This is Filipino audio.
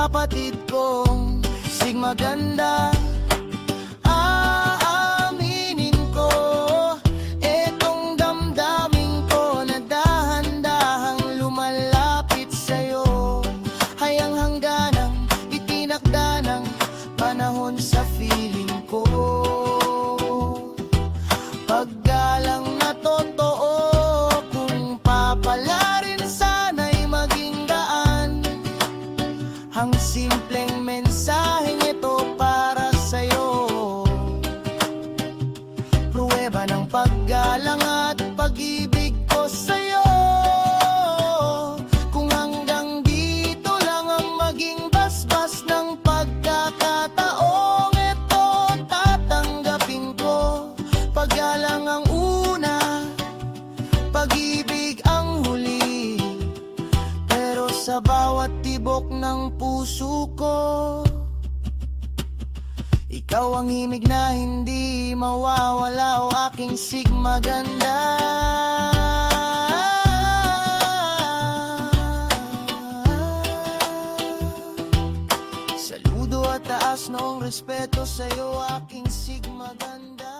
kapatid kong Sigma ganda. Aaminin ko, etong damdamin ko na dahan-dahang lumalapit sa'yo. Hayang hangganang itinakda ng panahon sa feeling ko. Paggalang na totoo, kung papalarin sana'y maging daan. Ang simpleng mensaheng ito para sa'yo, pruweba ng paggalang at pag-ibig ko sa'yo. Kung hanggang dito lang ang maging basbas ng pagkakataong ito, tatanggapin ko. Paggalang ang una, pag-ibig ang huli. Pero sa bawat tibok ng puso ko, ikaw ang himig na hindi mawawala, o aking Sigma ganda. Saludo at taas noong respeto sa'yo, aking Sigma ganda.